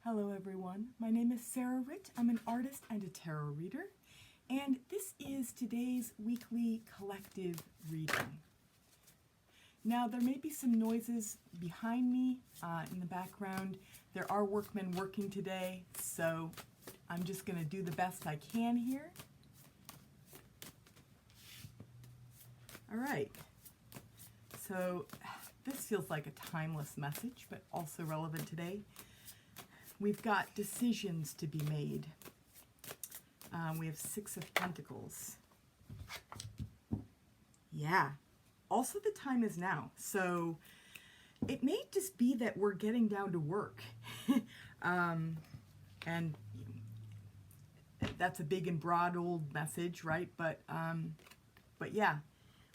Hello everyone, my name is Sarah Ritt. I'm an artist and a tarot reader, and this is today's weekly collective reading. Now there may be some noises behind me in the background. There are workmen working today, so I'm just going to do the best I can here. All right, so this feels like a timeless message, but also relevant today. We've got decisions to be made. We have Six of Pentacles. Yeah. Also, the time is now. So it may just be that we're getting down to work. And that's a big and broad old message, right? But yeah,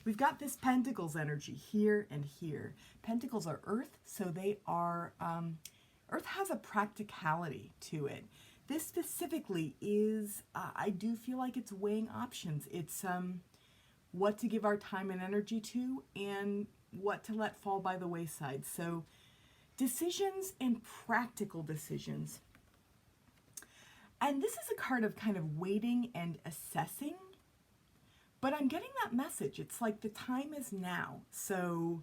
we've got this Pentacles energy here and here. Pentacles are Earth, so they are... Earth has a practicality to it. This specifically is, I do feel like it's weighing options. It's what to give our time and energy to and what to let fall by the wayside. So decisions and practical decisions. And this is a card of kind of waiting and assessing, but I'm getting that message. It's like the time is now. So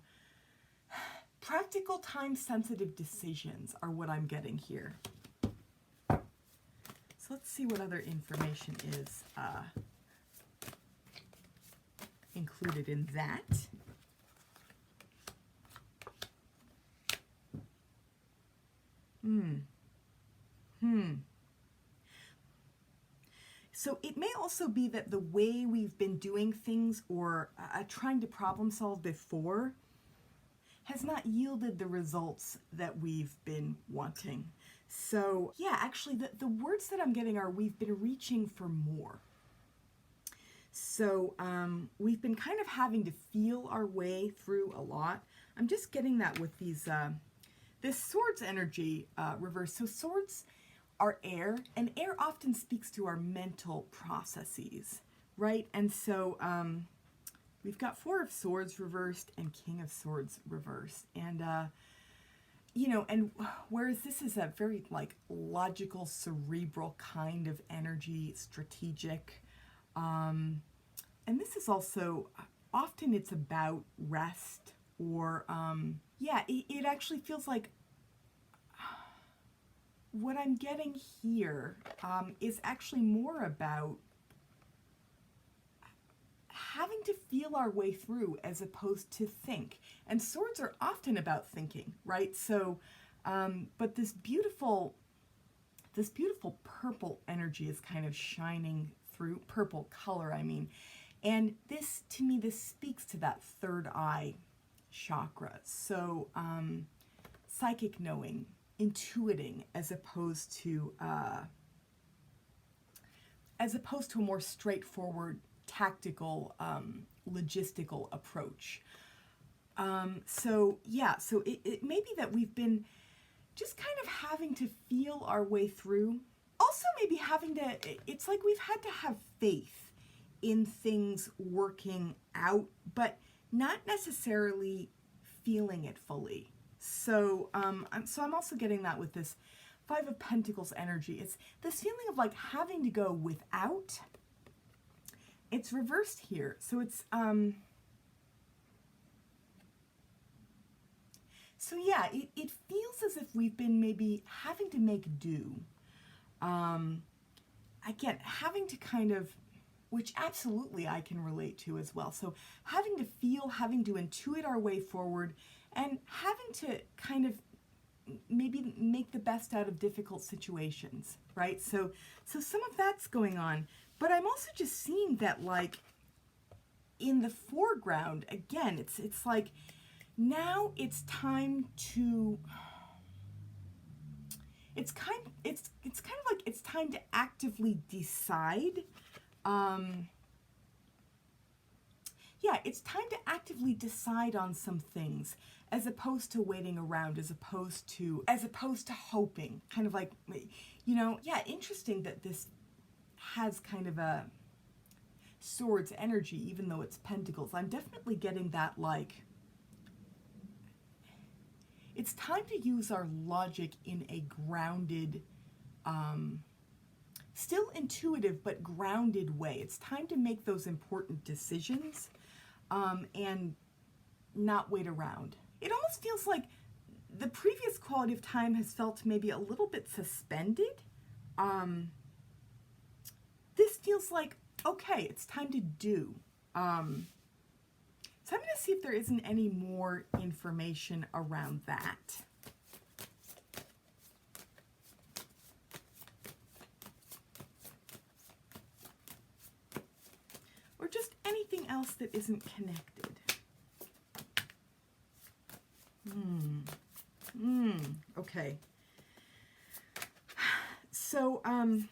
practical, time-sensitive decisions are what I'm getting here. So let's see what other information is included in that. So it may also be that the way we've been doing things or trying to problem solve before has not yielded the results that we've been wanting. So yeah, actually the words that I'm getting are we've been reaching for more. So we've been kind of having to feel our way through a lot. I'm just getting that with these, this swords energy reversed. So swords are air, and air often speaks to our mental processes, right? And so we've got Four of Swords reversed and King of Swords reversed. And, you know, and whereas this is a very like logical, cerebral kind of energy, strategic, and this is also, often it's about rest or, yeah, it actually feels like what I'm getting here is actually more about having to feel our way through as opposed to think. And swords are often about thinking, right? So, but this beautiful purple energy is kind of shining through, purple color, I mean. And this, to me, this speaks to that third eye chakra. So, psychic knowing, intuiting, as opposed to a more straightforward, tactical, logistical approach. So yeah, so it may be that we've been just kind of having to feel our way through. Also maybe having to, it's like we've had to have faith in things working out, but not necessarily feeling it fully. So, so I'm also getting that with this Five of Pentacles energy. It's this feeling of like having to go without. It's reversed here. So it's, so yeah, it feels as if we've been maybe having to make do. Again, having to kind of, which absolutely I can relate to as well. So having to feel, having to intuit our way forward, and having to kind of maybe make the best out of difficult situations, right? So some of that's going on. But I'm also just seeing that, like, in the foreground, again, it's like now it's time to, it's kind of like it's time to actively decide. Yeah, it's time to actively decide on some things as opposed to waiting around, as opposed to hoping, kind of like, you know, yeah, interesting that this has kind of a swords energy, even though it's pentacles. I'm definitely getting that, like, It's time to use our logic in a grounded, still intuitive, but grounded way. It's time to make those important decisions and not wait around. It almost feels like the previous quality of time has felt maybe a little bit suspended. This feels like, okay, it's time to do. So I'm going to see if there isn't any more information around that. Or just anything else that isn't connected. Okay. So, I'm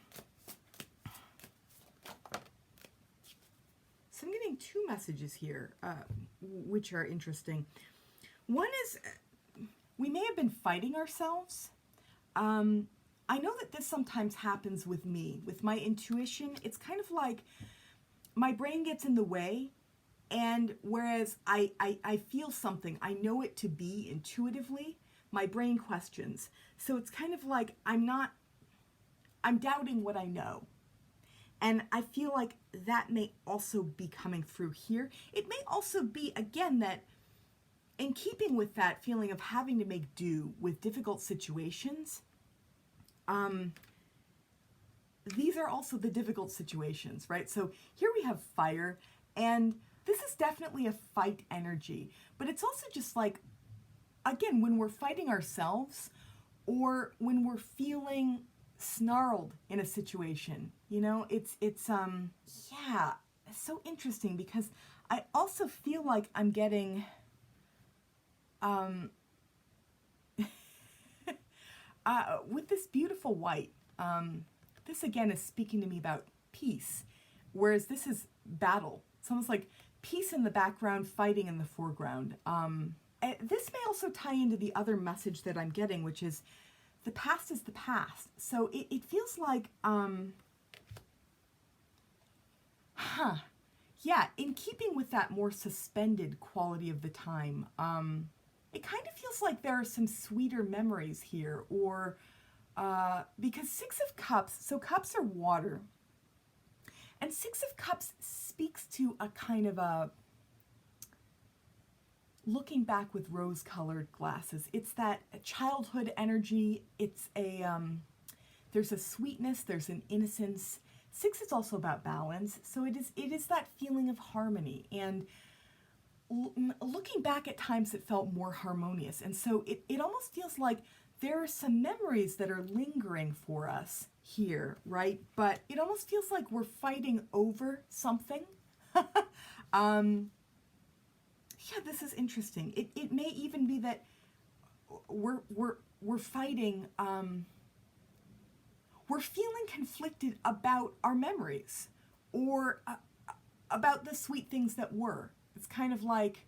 getting two messages here, which are interesting. One is, we may have been fighting ourselves. I know that this sometimes happens with me, with my intuition. It's kind of like my brain gets in the way, and whereas I feel something, I know it to be intuitively, my brain questions. So it's kind of like I'm doubting what I know. And I feel like that may also be coming through here. It may also be, again, that in keeping with that feeling of having to make do with difficult situations, these are also the difficult situations, right? So here we have fire, and this is definitely a fight energy, but it's also just like, again, when we're fighting ourselves or when we're feeling snarled in a situation, you know, it's yeah, it's so interesting because I also feel like I'm getting with this beautiful white, this again is speaking to me about peace, whereas this is battle. It's almost like peace in the background, fighting in the foreground. This may also tie into the other message that I'm getting, which is the past is the past. So it feels like, yeah, in keeping with that more suspended quality of the time, it kind of feels like there are some sweeter memories here, or because Six of Cups, so cups are water, and Six of Cups speaks to a kind of a looking back with rose-colored glasses. It's that childhood energy. It's a there's a sweetness, there's an innocence. Six is also about balance, so it is that feeling of harmony, and looking back at times that felt more harmonious. And so it almost feels like there are some memories that are lingering for us here, right? But it almost feels like we're fighting over something. Yeah, this is interesting. It may even be that we're fighting, we're feeling conflicted about our memories, or about the sweet things that were. It's kind of like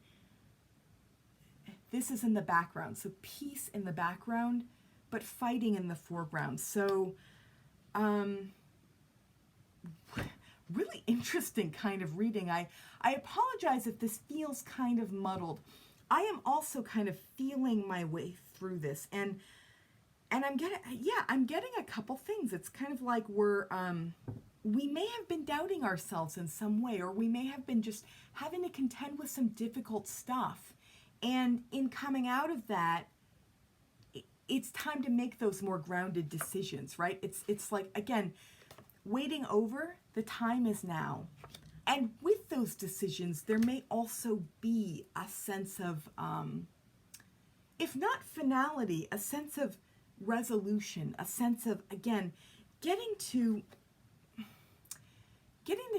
this is in the background, so peace in the background, but fighting in the foreground. So really interesting kind of reading. I apologize if this feels kind of muddled. I am also kind of feeling my way through this, and I'm getting a couple things. It's kind of like we may have been doubting ourselves in some way, or we may have been just having to contend with some difficult stuff. And in coming out of that, it's time to make those more grounded decisions, right? It's like, again, waiting over, the time is now. And with those decisions, there may also be a sense of, if not finality, a sense of resolution, a sense of, again, getting to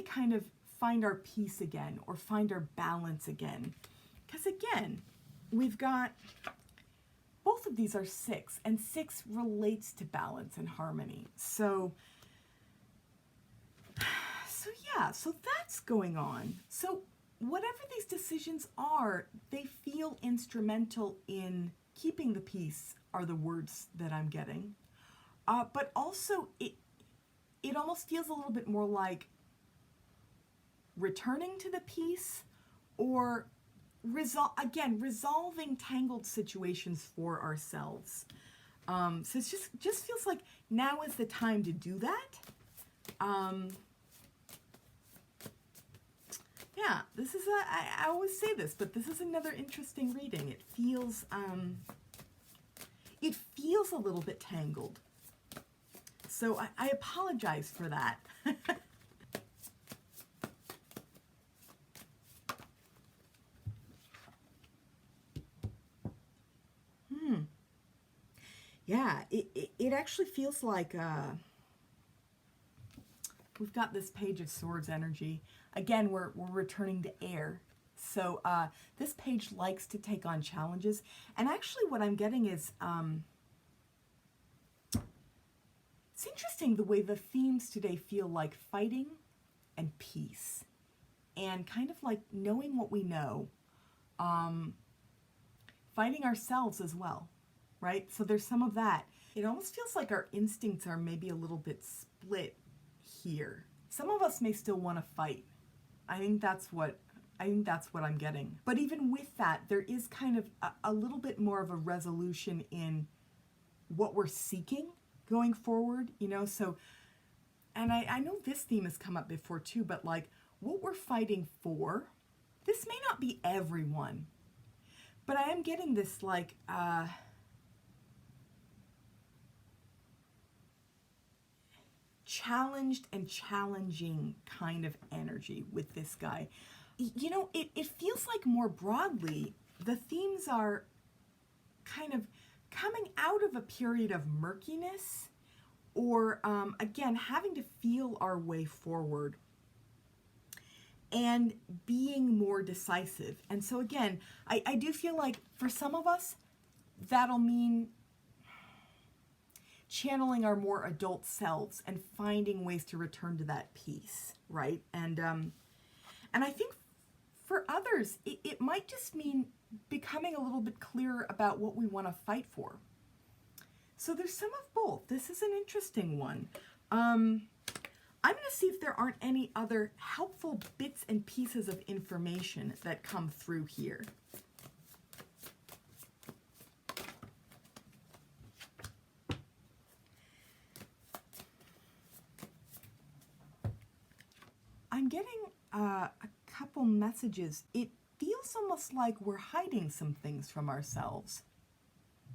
kind of find our peace again, or find our balance again. Because again, we've got, both of these are six, and six relates to balance and harmony. So yeah, so that's going on. So whatever these decisions are, they feel instrumental in keeping the peace, are the words that I'm getting. But also it almost feels a little bit more like returning to the peace, or resolving tangled situations for ourselves. So it's just feels like now is the time to do that. Yeah, this is I always say this, but this is another interesting reading. It feels a little bit tangled. So I apologize for that. Yeah, it actually feels like we've got this Page of Swords energy. Again, we're returning to air. So this page likes to take on challenges. And actually what I'm getting is, it's interesting the way the themes today feel like fighting and peace. And kind of like knowing what we know. Fighting ourselves as well, right? So there's some of that. It almost feels like our instincts are maybe a little bit split here. Some of us may still want to fight. I think that's what I'm getting. But even with that, there is kind of a little bit more of a resolution in what we're seeking going forward, you know? So, and I know this theme has come up before too, but like what we're fighting for, this may not be everyone, but I am getting this like, challenged and challenging kind of energy with this guy. You know, it feels like more broadly, the themes are kind of coming out of a period of murkiness or, again, having to feel our way forward and being more decisive. And so, again, I do feel like for some of us, that'll mean channeling our more adult selves and finding ways to return to that peace, right? And I think for others, it might just mean becoming a little bit clearer about what we want to fight for. So there's some of both. This is an interesting one. I'm going to see if there aren't any other helpful bits and pieces of information that come through here. I'm getting a couple messages. It feels almost like we're hiding some things from ourselves.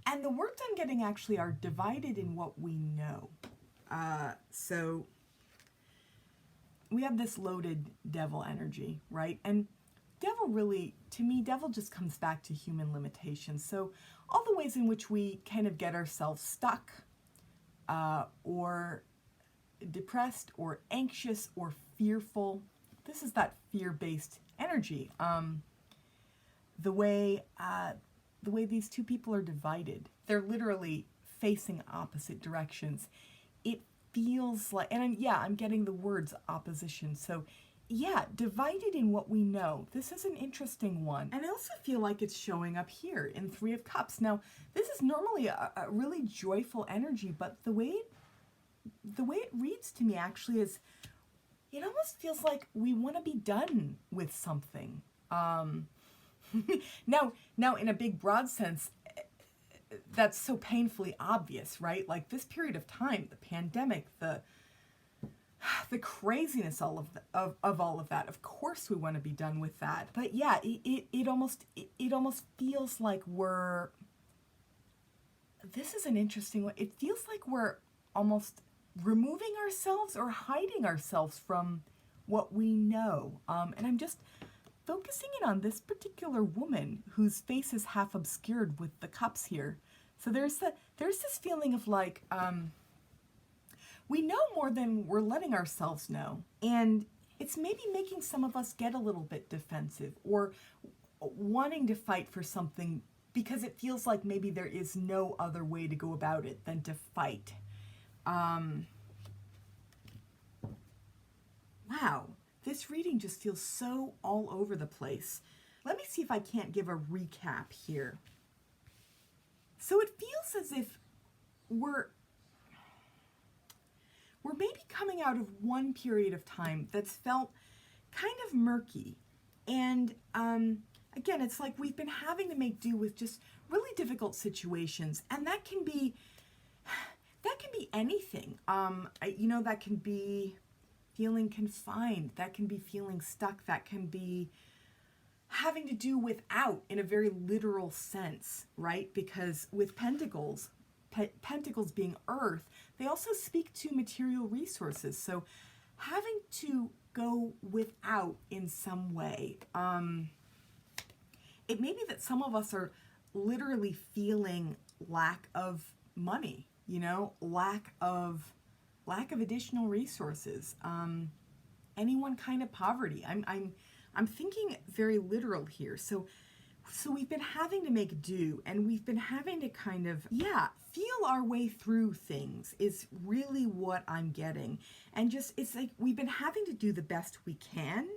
And the words I'm getting actually are divided in what we know. So we have this loaded devil energy, right? And devil really, to me, devil just comes back to human limitations. So all the ways in which we kind of get ourselves stuck or depressed or anxious or fearful. This is that fear-based energy. The way these two people are divided, they're literally facing opposite directions. It feels like, and I'm getting the words opposition. So yeah, divided in what we know. This is an interesting one. And I also feel like it's showing up here in Three of Cups. Now, this is normally a really joyful energy, but the way it reads to me actually is, it almost feels like we want to be done with something. Now, in a big broad sense, that's so painfully obvious, right? Like this period of time, the pandemic, the craziness of all of that. Of course, we want to be done with that. But yeah, it almost feels like we're. This is an interesting one. It feels like we're almost removing ourselves or hiding ourselves from what we know. And I'm just focusing in on this particular woman whose face is half obscured with the cups here. So there's this feeling of like, we know more than we're letting ourselves know. And it's maybe making some of us get a little bit defensive or wanting to fight for something because it feels like maybe there is no other way to go about it than to fight. Wow, this reading just feels so all over the place. Let me see if I can't give a recap here. So it feels as if we're maybe coming out of one period of time that's felt kind of murky. And again, it's like we've been having to make do with just really difficult situations, and that can be anything. That can be feeling confined, that can be feeling stuck, that can be having to do without in a very literal sense, right? Because with pentacles, pentacles being earth, they also speak to material resources. So having to go without in some way. It may be that some of us are literally feeling lack of money, lack of additional resources, any one kind of poverty. I'm thinking very literal here. So we've been having to make do, and we've been having to kind of, feel our way through things is really what I'm getting. And just, it's like we've been having to do the best we can.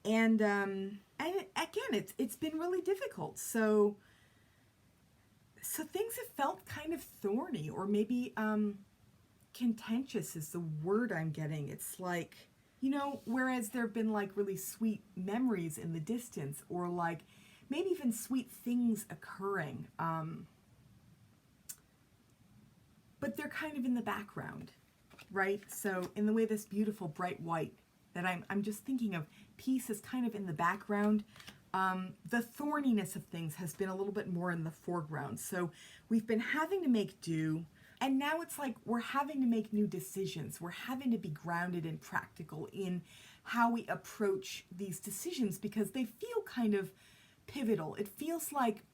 And again, it's been really difficult. So things have felt kind of thorny, or maybe contentious is the word I'm getting. It's like, whereas there have been like really sweet memories in the distance, or like maybe even sweet things occurring, but they're kind of in the background, right? So in the way this beautiful bright white that I'm just thinking of, peace is kind of in the background. The thorniness of things has been a little bit more in the foreground. So we've been having to make do, and now it's like we're having to make new decisions. We're having to be grounded and practical in how we approach these decisions, because they feel kind of pivotal. It feels like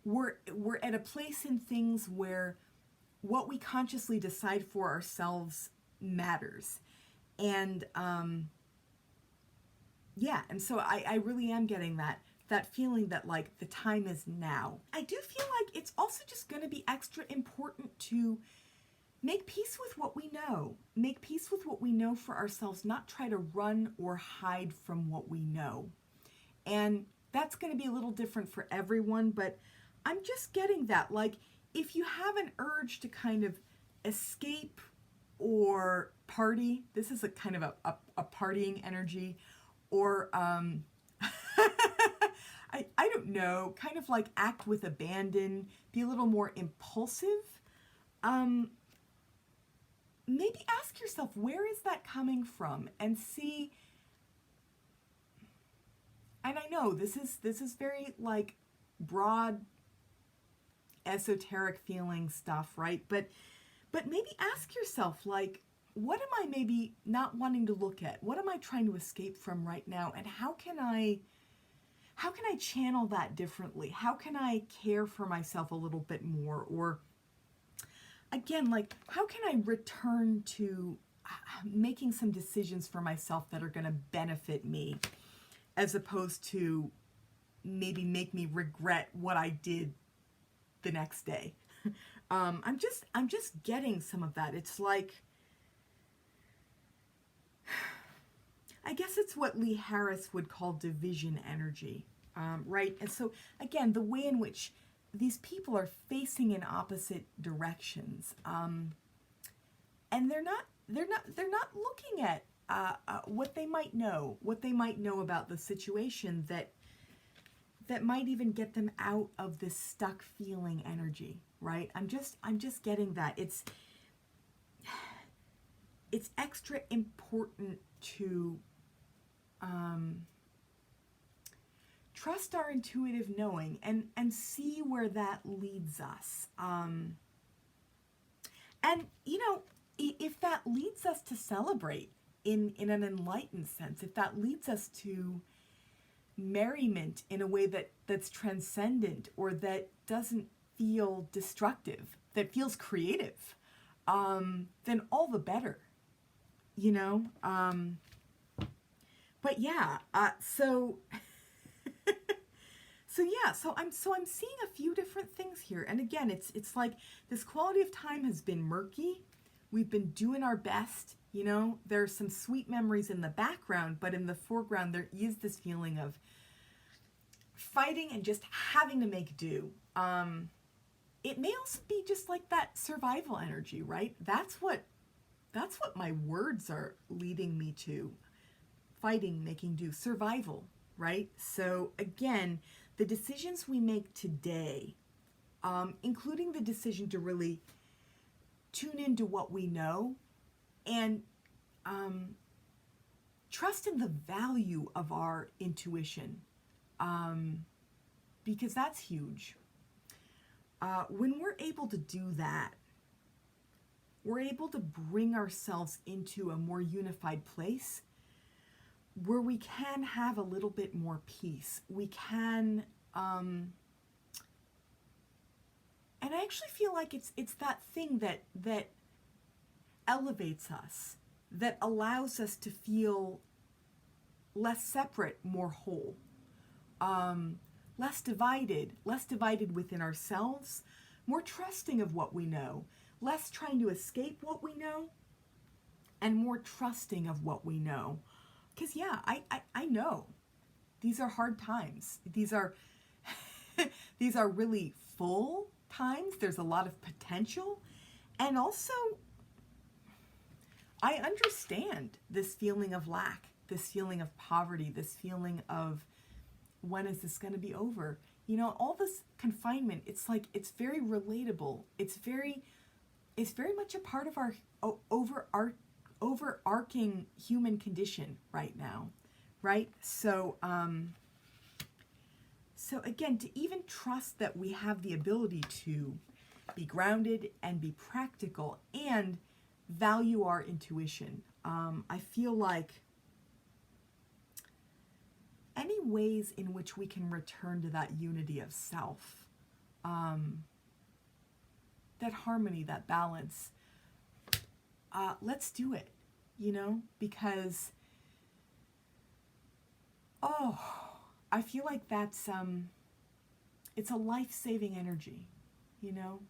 we're at a place in things where what we consciously decide for ourselves matters. And and so I really am getting that feeling that like the time is now. I do feel like it's also just going to be extra important to make peace with what we know. Make peace with what we know for ourselves, not try to run or hide from what we know. And that's going to be a little different for everyone, but I'm just getting that. Like, if you have an urge to kind of escape or party, this is a kind of a partying energy, or I don't know, kind of like act with abandon, be a little more impulsive. Maybe ask yourself, where is that coming from? And see, and I know this is very like broad, esoteric feeling stuff, right? But maybe ask yourself, like, what am I maybe not wanting to look at? What am I trying to escape from right now? And how can I channel that differently? How can I care for myself a little bit more? Or again, like, how can I return to making some decisions for myself that are going to benefit me, as opposed to maybe make me regret what I did the next day? I'm just getting some of that. It's like, I guess it's what Lee Harris would call division energy, right? And so again, the way in which these people are facing in opposite directions, and they're not looking at what they might know about the situation that might even get them out of this stuck feeling energy, right? I'm just getting that it's extra important to trust our intuitive knowing and see where that leads us. And if that leads us to celebrate in an enlightened sense, if that leads us to merriment in a way that's transcendent, or that doesn't feel destructive, that feels creative, then all the better, but yeah, so I'm seeing a few different things here. And again, it's like this quality of time has been murky. We've been doing our best, there's some sweet memories in the background, but in the foreground there is this feeling of fighting and just having to make do. It may also be just like that survival energy, right? That's what my words are leading me to. Fighting, making do, survival, right? So again, the decisions we make today, including the decision to really tune into what we know and trust in the value of our intuition, because that's huge. When we're able to do that, we're able to bring ourselves into a more unified place where we can have a little bit more peace. We can, and I actually feel like it's that thing that elevates us, that allows us to feel less separate, more whole, less divided within ourselves, more trusting of what we know, less trying to escape what we know, and more trusting of what we know. Because yeah, I know these are hard times. These are these are really full times. There's a lot of potential, and also I understand this feeling of lack, this feeling of poverty, this feeling of when is this going to be over? You know, all this confinement, it's like, it's very relatable. It's very much a part of our overarching human condition right now, right? So, so again, to even trust that we have the ability to be grounded and be practical and value our intuition. I feel like any ways in which we can return to that unity of self, that harmony, that balance, let's do it, you know, because, oh, I feel like that's, it's a life-saving energy, you know?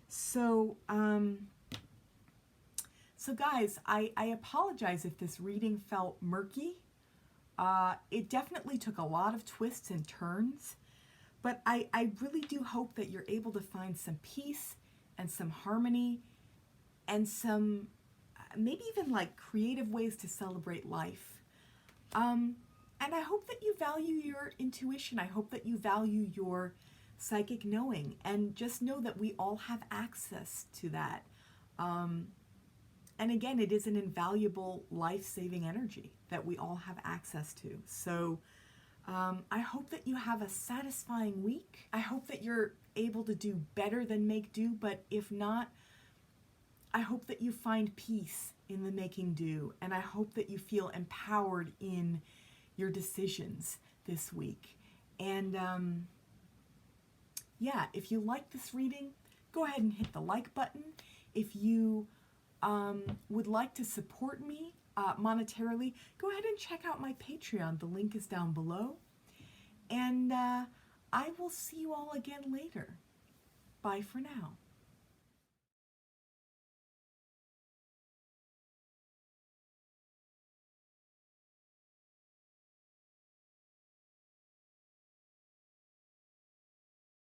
So, so guys, I apologize if this reading felt murky. It definitely took a lot of twists and turns, but I really do hope that you're able to find some peace and some harmony and some, maybe even like creative ways to celebrate life. And I hope that you value your intuition. I hope that you value your psychic knowing, and just know that we all have access to that. And again, it is an invaluable life-saving energy that we all have access to. So I hope that you have a satisfying week. I hope that you're able to do better than make do, but if not, I hope that you find peace in the making do, and I hope that you feel empowered in your decisions this week. And yeah, if you like this reading, go ahead and hit the like button. If you would like to support me monetarily, go ahead and check out my Patreon. The link is down below. And I will see you all again later. Bye for now.